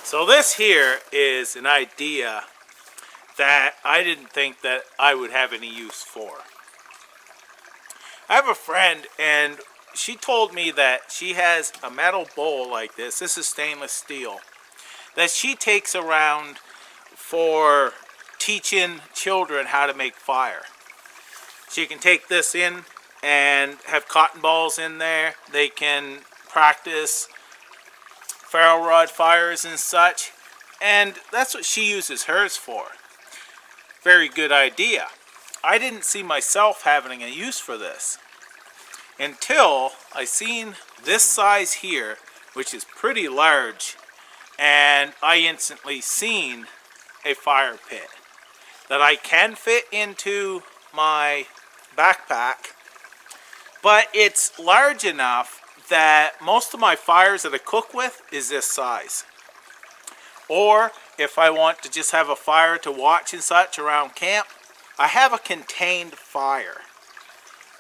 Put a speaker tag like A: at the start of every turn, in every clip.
A: So this here is an idea that I didn't think that I would have any use for. I have a friend, and she told me that she has a metal bowl like this. This is stainless steel that she takes around for teaching children how to make fire. She can take this in and have cotton balls in there. They can practice ferro rod fires and such, and that's what she uses hers for. Very good idea. I didn't see myself having a use for this until I seen this size here, which is pretty large, and I instantly seen a fire pit that I can fit into my backpack, but it's large enough that most of my fires that I cook with is this size. Or if I want to just have a fire to watch and such around camp, I have a contained fire.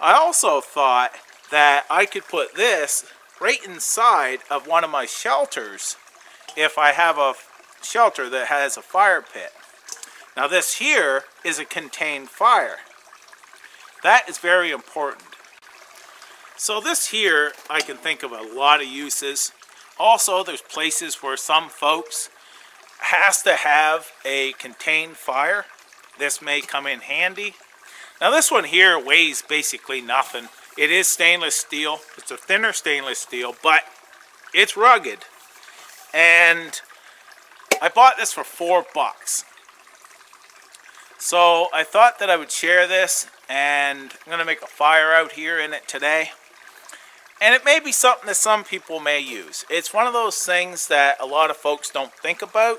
A: I also thought that I could put this right inside of one of my shelters if I have a shelter that has a fire pit. Now this here is a contained fire. That is very important. So this here, I can think of a lot of uses. Also, there's places where some folks has to have a contained fire. This may come in handy. Now this one here weighs basically nothing. It is stainless steel. It's a thinner stainless steel, but it's rugged. And I bought this for $4. So I thought that I would share this, and I'm going to make a fire out here in it today. And it may be something that some people may use. It's one of those things that a lot of folks don't think about.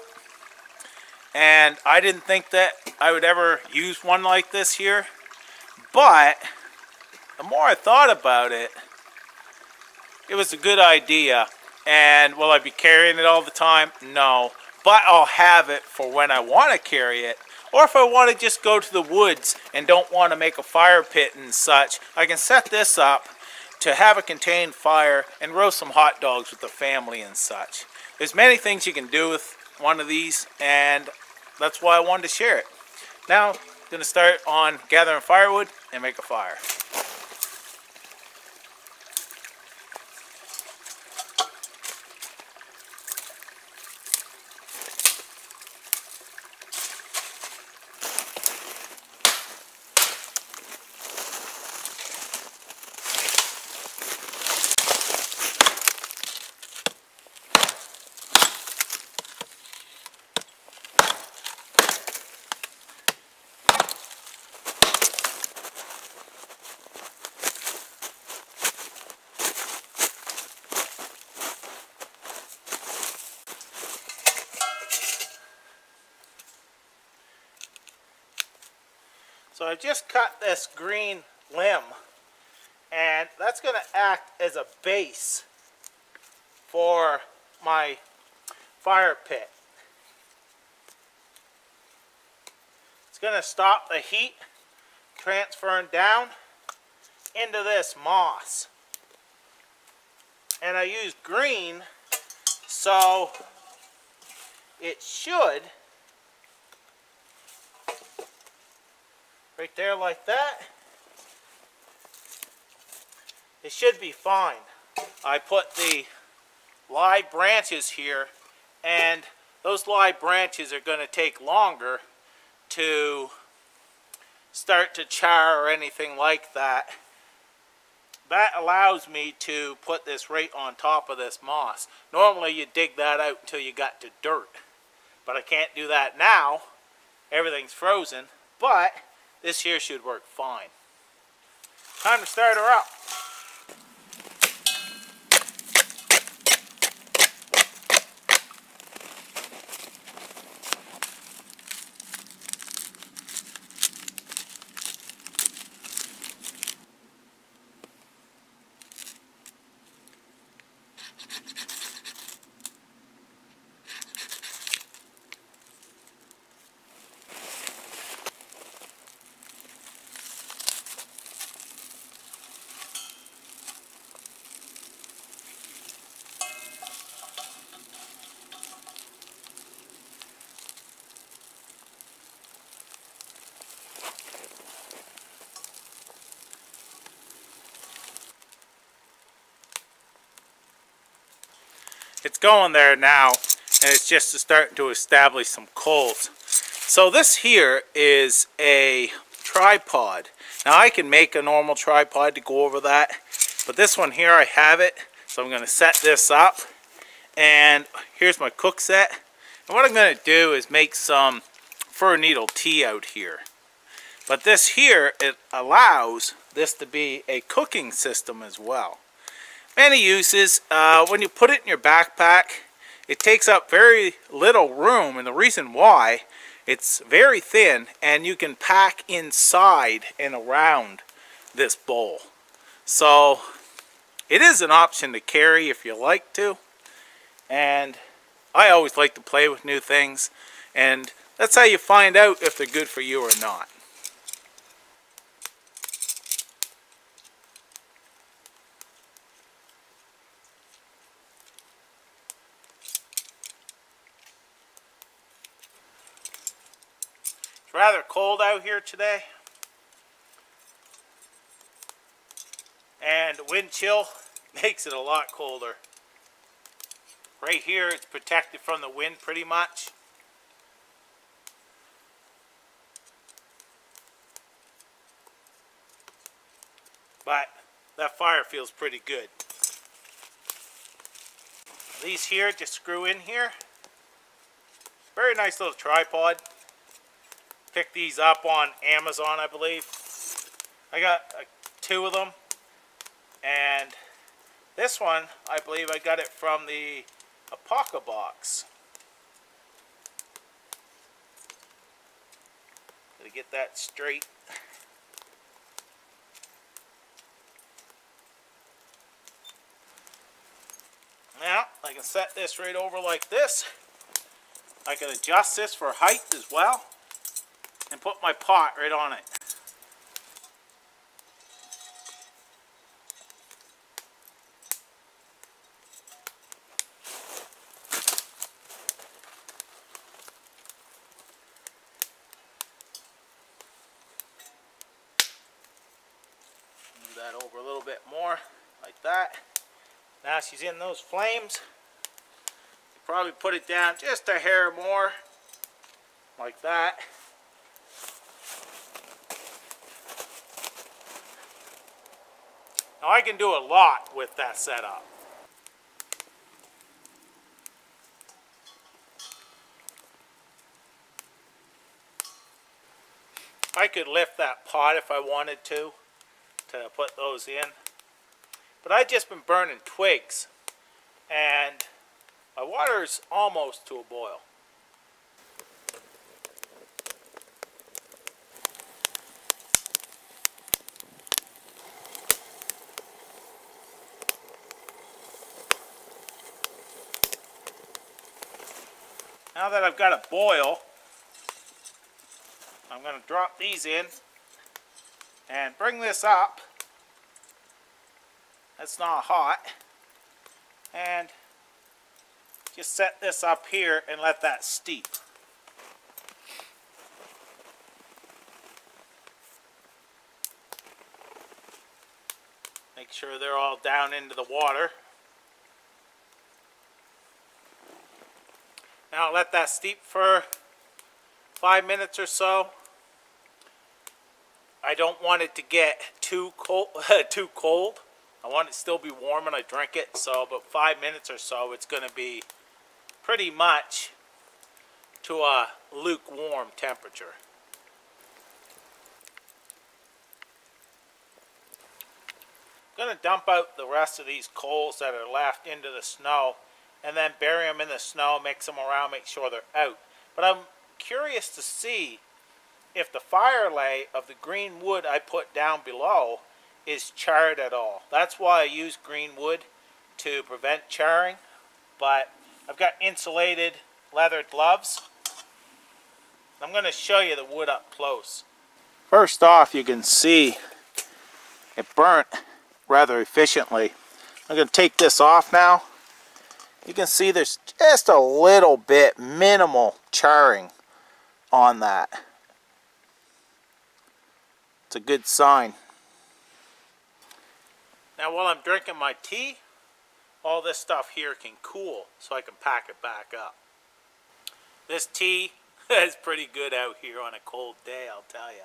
A: And I didn't think that I would ever use one like this here. But the more I thought about it, it was a good idea. And will I be carrying it all the time? No. But I'll have it for when I want to carry it. Or if I want to just go to the woods and don't want to make a fire pit and such, I can set this up to have a contained fire and roast some hot dogs with the family and such. There's many things you can do with one of these, and that's why I wanted to share it. Now, I'm going to start on gathering firewood and make a fire. So I just cut this green limb, and that's going to act as a base for my fire pit. It's going to stop the heat transferring down into this moss. And I used green, so it should, right there like that, it should be fine. I put the live branches here, and those live branches are going to take longer to start to char or anything like that. That allows me to put this right on top of this moss. Normally you dig that out until you got to dirt, but I can't do that now. Everything's frozen, but this here should work fine. Time to start her up. it's going there now, and it's just starting to establish some coals. So this here is a tripod. Now I can make a normal tripod to go over that, but this one here, I have it. So I'm going to set this up, and here's my cook set. And what I'm going to do is make some fir needle tea out here. But this here, it allows this to be a cooking system as well. Many uses. When you put it in your backpack, it takes up very little room, and the reason why, it's very thin, and you can pack inside and around this bowl. So it is an option to carry if you like to, and I always like to play with new things, and that's how you find out if they're good for you or not. It's rather cold out here today, and wind chill makes it a lot colder. Right here it's protected from the wind pretty much. But that fire feels pretty good. These here just screw in here. Very nice little tripod. Picked these up on Amazon, I believe. I got 2 of them. And this one, I believe I got it from the Apoca box. Gotta get that straight. Now, I can set this right over like this. I can adjust this for height as well, and put my pot right on it. Move that over a little bit more, like that. Now she's in those flames. You probably put it down just a hair more, like that. Now I can do a lot with that setup. I could lift that pot if I wanted to put those in. But I've just been burning twigs, and my water's almost to a boil. Now that I've got a boil, I'm going to drop these in and bring this up. It's not hot, and just set this up here and let that steep. Make sure they're all down into the water. Now let that steep for 5 minutes or so. I don't want it to get too cold. I want it to still be warm when I drink it, so about 5 minutes or so it's going to be pretty much to a lukewarm temperature. I'm going to dump out the rest of these coals that are left into the snow, and then bury them in the snow, mix them around, make sure they're out. But I'm curious to see if the fire lay of the green wood I put down below is charred at all. That's why I use green wood, to prevent charring. But I've got insulated leather gloves. I'm going to show you the wood up close. First off, you can see it burnt rather efficiently. I'm going to take this off now. You can see there's just a little bit minimal charring on that. It's a good sign. Now while I'm drinking my tea, all this stuff here can cool so I can pack it back up. This tea is pretty good out here on a cold day, I'll tell you.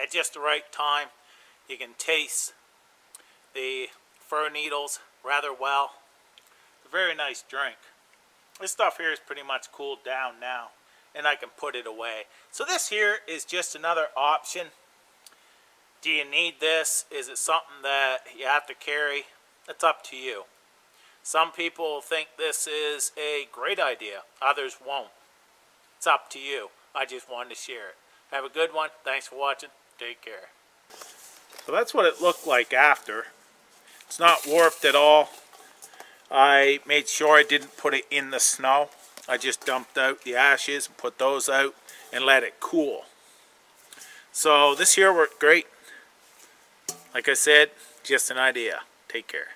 A: At just the right time, you can taste the fir needles rather well. It's a very nice drink. This stuff here is pretty much cooled down now, and I can put it away. So this here is just another option. Do you need this? Is it something that you have to carry? It's up to you. Some people think this is a great idea. Others won't. It's up to you. I just wanted to share it. Have a good one. Thanks for watching. Take care. So that's what it looked like after. It's not warped at all. I made sure I didn't put it in the snow. I just dumped out the ashes, put those out, and let it cool. So this here worked great. Like I said, just an idea. Take care.